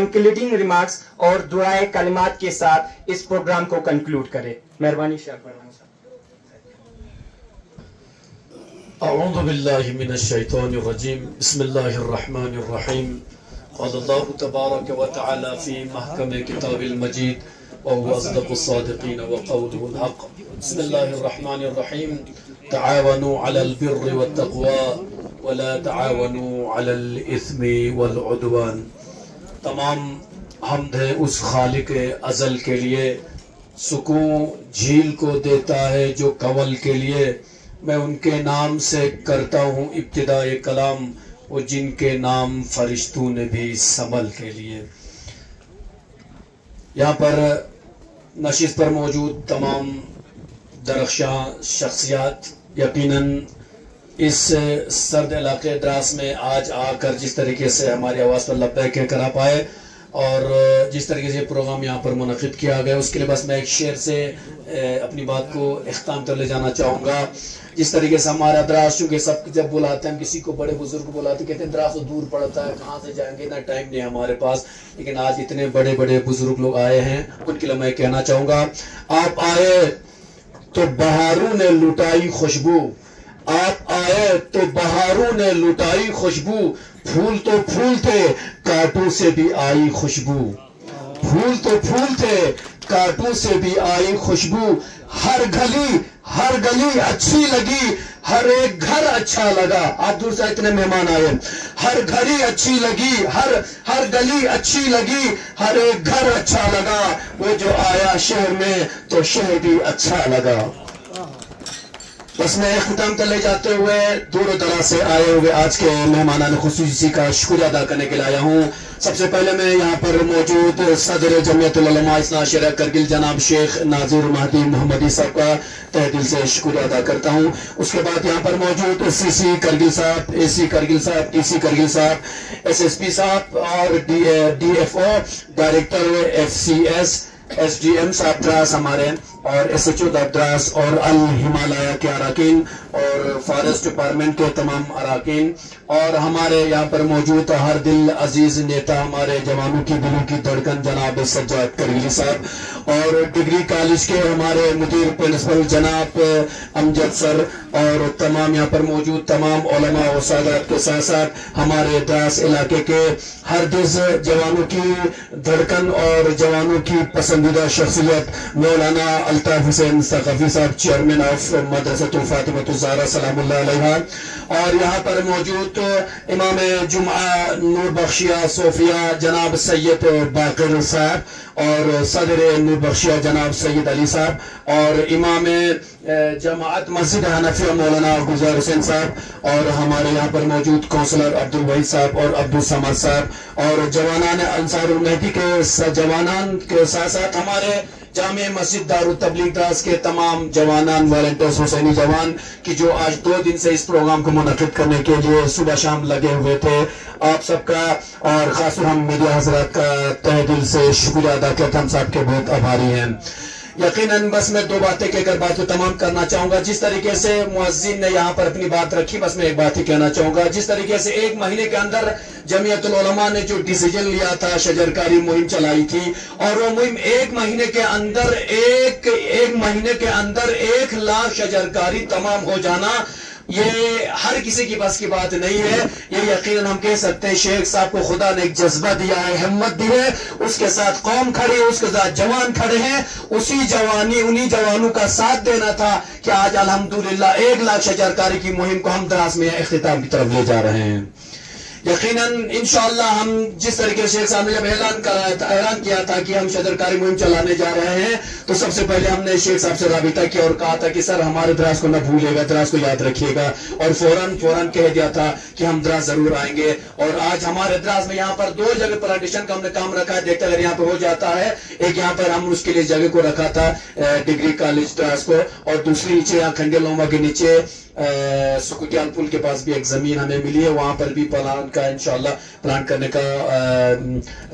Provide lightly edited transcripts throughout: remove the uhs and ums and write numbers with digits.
Concluding remarks اور دعائے کلمات کے ساتھ اس پروگرام کو کنکلوڈ کرے. مہربانی شیخ پروان صاحب. اعوذ باللہ من الشیطان الرجیم. بسم اللہ الرحمن الرحیم. قال اللہ تبارک و تعالی فی محکم کتاب المجید وهو اصدق الصادقین وقوله الحق. بسم اللہ الرحمن الرحیم. تعاونوا على البر والتقوى ولا تعاونوا على الاثم والعدوان. تمام حمد ہے اس خالق ازل کے لیے، سکون جھیل کو دیتا ہے جو کول کے لیے. میں ان کے نام سے کرتا ہوں ابتدائے کلام، وہ جن کے نام فرشتوں نے بھی سنبھل کے لیے. یہاں پر نشست پر موجود تمام درخشاں شخصیات یقیناً اس سرد علاقے دراز میں آج آ کر جس طریقے سے ہماری آواز پر لبیک کہہ پائے اور جس طریقے سے پروگرام یہاں پر منعقد کیا گیا، اس کے لیے بس میں ایک شعر سے اپنی بات کو اختتام کر لے جانا چاہوں گا. جس طریقے سے ہمارا دراز، چونکہ سب جب بلاتے ہیں، ہم کسی کو بڑے بزرگ کو بلاتے ہیں، کہتے ہیں دراز تو دور پڑتا ہے، کہاں سے جائیں گے، اتنا ٹائم نہیں ہمارے پاس. لیکن آج اتنے بڑے بڑے بزرگ لوگ آئے ہیں، ان کے لیے میں کہنا چاہوں گا، آپ آئے تو بہاروں نے لٹائی خوشبو، آپ آئے تو بہاروں نے لٹائی خوشبو. پھول تو پھول تھے کانٹوں سے بھی آئی خوشبو، پھول تو پھول تھے کانٹوں سے بھی آئی خوشبو. ہر گلی اچھی لگی، ہر ایک گھر اچھا لگا. آپ دور سے اتنے مہمان آئے. ہر گھڑی اچھی لگی، ہر گلی اچھی لگی، ہر ایک گھر اچھا لگا. وہ جو آیا شہر میں تو شہر بھی اچھا لگا. بس میں اختتام کر لے جاتے ہوئے دور و دراز سے آئے ہوئے آج کے مہمانان خصوصی کا شکریہ ادا کرنے کے لیے آیا ہوں. سب سے پہلے میں یہاں پر موجود صدر جمعیت العلماء اثنا عشرہ کرگل جناب شیخ ناظر مہدی محمدی صاحب کا تہ دل سے شکریہ ادا کرتا ہوں. اس کے بعد یہاں پر موجود سی سی کرگل صاحب، اے سی کرگل صاحب، ٹی سی کرگل صاحب، ایس ایس پی صاحب اور D F O director F C S D M صاحب دراز ہمارے، اور ایس ایچ او دراز اور الہمالیہ کے اراکین اور فارسٹ ڈپارٹمنٹ کے تمام اراکین، اور ہمارے یہاں پر موجود ہر دل عزیز نیتا ہمارے جوانوں کی دلوں کی دھڑکن جناب سجاد کرگلی صاحب، اور ڈگری کالج کے ہمارے مدیر پرنسپل جناب امجد سر، اور تمام یہاں پر موجود تمام علماء و سادات کے ساتھ ساتھ ہمارے دراز علاقے کے ہر دل جوانوں کی دھڑکن اور جوانوں کی پسندیدہ شخصیت مولانا الطاف حسین ثقفی صاحب، چیئرمین آف مدرسۃ فاطمۃ الزہرا سلام اللہ علیہ، اور یہاں پر موجود امام جمعہ نور بخشیہ صوفیہ جناب سید باقر صاحب، اور صدر نور بخشیہ جناب سید علی صاحب، اور امام جماعت مسجد حنفیہ مولانا گلزار حسین صاحب، اور ہمارے یہاں پر موجود کونسلر عبدالوحید صاحب اور عبدالصمد صاحب، اور جوانان انصار المہدی کے جوانان کے ساتھ ساتھ ہمارے جامع مسجد دارالتبلیغ دراز کے تمام جوانان والنٹیئرز حسینی جوان کی جو آج 2 دن سے اس پروگرام کو منعقد کرنے کے لیے صبح شام لگے ہوئے تھے. آپ سب کا اور خاص طور ہم میڈیا حضرات کا تہ دل سے شکریہ ادا کرتے ہیں، ہم سب کے بہت آبھاری ہیں. یقیناً بس میں 2 باتیں کہہ کر بات کو تمام کرنا چاہوں گا. جس طریقے سے مؤذن نے یہاں پر اپنی بات رکھی، بس میں ایک بات ہی کہنا چاہوں گا. جس طریقے سے 1 مہینے کے اندر جمعیت العلماء نے جو ڈیسیجن لیا تھا، شجرکاری مہم چلائی تھی، اور وہ مہم 1 مہینے کے اندر 1 لاکھ شجرکاری تمام ہو جانا، یہ ہر کسی کی بس کی بات نہیں ہے. یہ یقیناً ہم کہہ سکتے ہیں شیخ صاحب کو خدا نے ایک جذبہ دیا ہے، ہمت دی ہے، اس کے ساتھ قوم کھڑی ہے، اس کے ساتھ جوان کھڑے ہیں. انہی جوانوں کا ساتھ دینا تھا کہ آج الحمدللہ 1 لاکھ شجرکاری کی مہم کو ہم دراز میں اختتام کی طرف لے جا رہے ہیں. یقیناً انشاءاللہ ہم جس طریقے سے شیخ صاحب نے جب اعلان کیا تھا کہ ہم شجرکاری مہم چلانے جا رہے ہیں، تو سب سے پہلے ہم نے شیخ صاحب سے رابطہ کیا اور کہا تھا کہ سر ہمارے دراز کو نہ بھولے گا، دراز کو یاد رکھیے گا، اور فوراً کہہ دیا تھا کہ ہم دراز ضرور آئیں گے. اور آج ہمارے دراز میں یہاں پر 2 جگہ پلانٹیشن کا ہم نے کام رکھا ہے. دیکھتے اگر یہاں پہ ہو جاتا ہے، ایک یہاں پر ہم اس کے لیے جگہ کو رکھا تھا ڈگری کالج دراز کو، اور دوسری نیچے یہاں کھنڈے لوما کے نیچے سکوٹیال پل کے پاس بھی ایک زمین ہمیں ملی ہے, وہاں پر بھی پلان کا انشاءاللہ پلان کرنے کا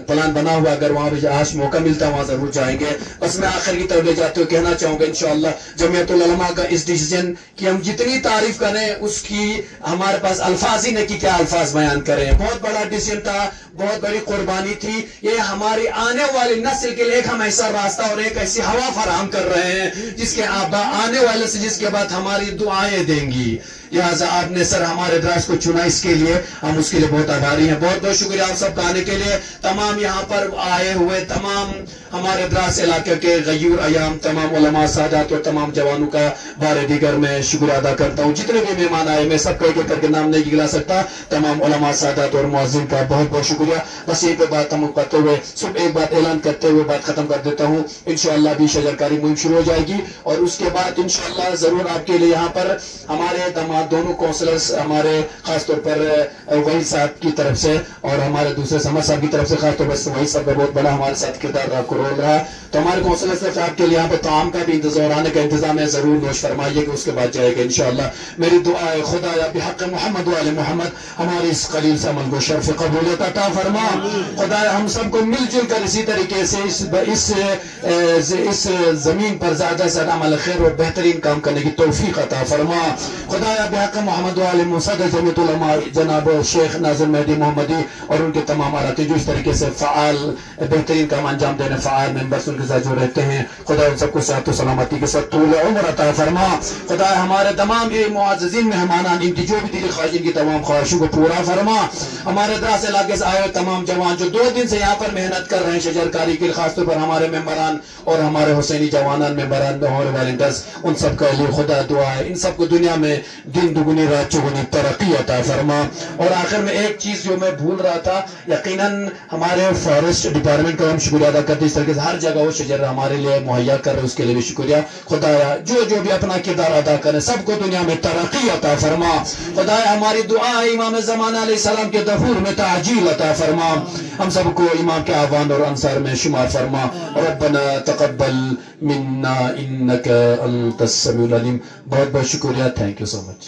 پلان بنا ہوا. اگر وہاں پہ آج موقع ملتا ہے وہاں ضرور جائیں گے. بس میں آخر کی طرف لے جاتے ہوئے کہنا چاہوں گا انشاءاللہ جمعیت العلماء کا اس ڈیسیجن کی ہم جتنی تعریف کریں اس کی ہمارے پاس الفاظ ہی نہیں کہ کیا الفاظ بیان کریں. بہت بڑا ڈیسیجن تھا, بہت بڑی قربانی تھی. یہ ہماری آنے والی نسل کے لیے ایک ہم ایسا راستہ اور ایک ایسی ہوا فراہم کر رہے ہیں جس کے آنے والے سے جس کے بعد ہماری دعائیں دیں گی. لہٰذا آپ نے سر ہمارے ادراس کو چنا, اس کے لیے ہم اس کے لیے بہت آبھاری ہیں. بہت بہت شکریہ آپ سب کا آنے کے لیے. تمام یہاں پر آئے ہوئے تمام ہمارے ادراس علاقے کے غیور ایام, تمام علماء سادات اور تمام جوانوں کا بار دیگر میں شکریہ ادا کرتا ہوں. جتنے بھی مہمان آئے میں سب کو ایک ایک کر کے نام نہیں گلا سکتا. تمام علماء سادات اور معززین کا بہت بہت شکریہ. بس یہ پہ بات ہم کرتے ہوئے صرف ایک بات اعلان کرتے ہوئے بات ختم کر دیتا ہوں. انشاءاللہ ابھی شجرکاری مہم شروع ہو جائے گی اور اس کے بعد انشاءاللہ ضرور آپ کے لیے یہاں پر ہمارے دونوں کونسلرز ہمارے خاص طور پر وحید صاحب کی طرف سے اور ہمارے دوسرے سمر صاحب کی طرف سے خاص طور پر وحید صاحب کا بہت بڑا ہمارے ساتھ کردار رول رہا. تو ہمارے کونسلر صاحب آپ کے لیے یہاں پہ طعام کا بھی انتظام آنے کا انتظام ہے, ضرور نوش فرمائیے کہ اس کے بعد جائے گا انشاءاللہ. میری دعا ہے خدایا بحق محمد وآل محمد ہمارے اس قلیل سے عمل کو شرف قبولیت عطا فرما. خدایا ہم سب کو مل جل کر اسی طریقے سے اس زمین پر زیادہ سے زیادہ عمل خیر اور بہترین کام کرنے کی توفیق عطا فرما. خدایا بحق محمد وآل صدر جمعیت العلماء جناب شیخ ناظر مہدی محمدی اور ان کے تمام آراتی جو اس طریقے سے فعال بہترین کام انجام دینے فعال ممبرس ان کے ساتھ جو رہتے ہیں, خدا ان سب کو صحت و سلامتی کے ساتھ طول عمر عطا فرما. خدا ہمارے تمام معززین مہمانان ان کی جو بھی دلی خواہش ان کی تمام خواہشوں کو پورا فرما. ہمارے دراز علاقے سے آئے ہوئے تمام جوان جو 2 دن سے یہاں پر محنت کر رہے ہیں شجرکاری کے, خاص طور پر ہمارے ممبران اور ہمارے حسینی جوانان ممبران اور والنٹرز, ان سب کا لیے خدا دعا ہے ان سب کو دنیا میں دن دگنی رات چگنی ترقی عطا فرما. اور آخر میں ایک چیز جو میں بھول رہا تھا, یقیناً ہمارے فارسٹ ڈپارٹمنٹ کا ہم شکریہ ادا کرتے ہیں. اس طریقے سے ہر جگہ وہ شجر ہمارے لیے مہیا کر رہے ہیں, اس کے لیے بھی شکریہ. خدایا جو بھی اپنا کردار ادا کریں سب کو دنیا میں ترقی عطا فرما. خدایا ہماری دعا ہے امام زمانہ علیہ السلام کے ظہور میں تعجیل عطا فرما. ہم سب کو امام کے اعوان اور انصار میں شمار فرما. ربنا تقبل منا انک انت السمیع العلیم. بہت بہت شکریہ. Thank you so much.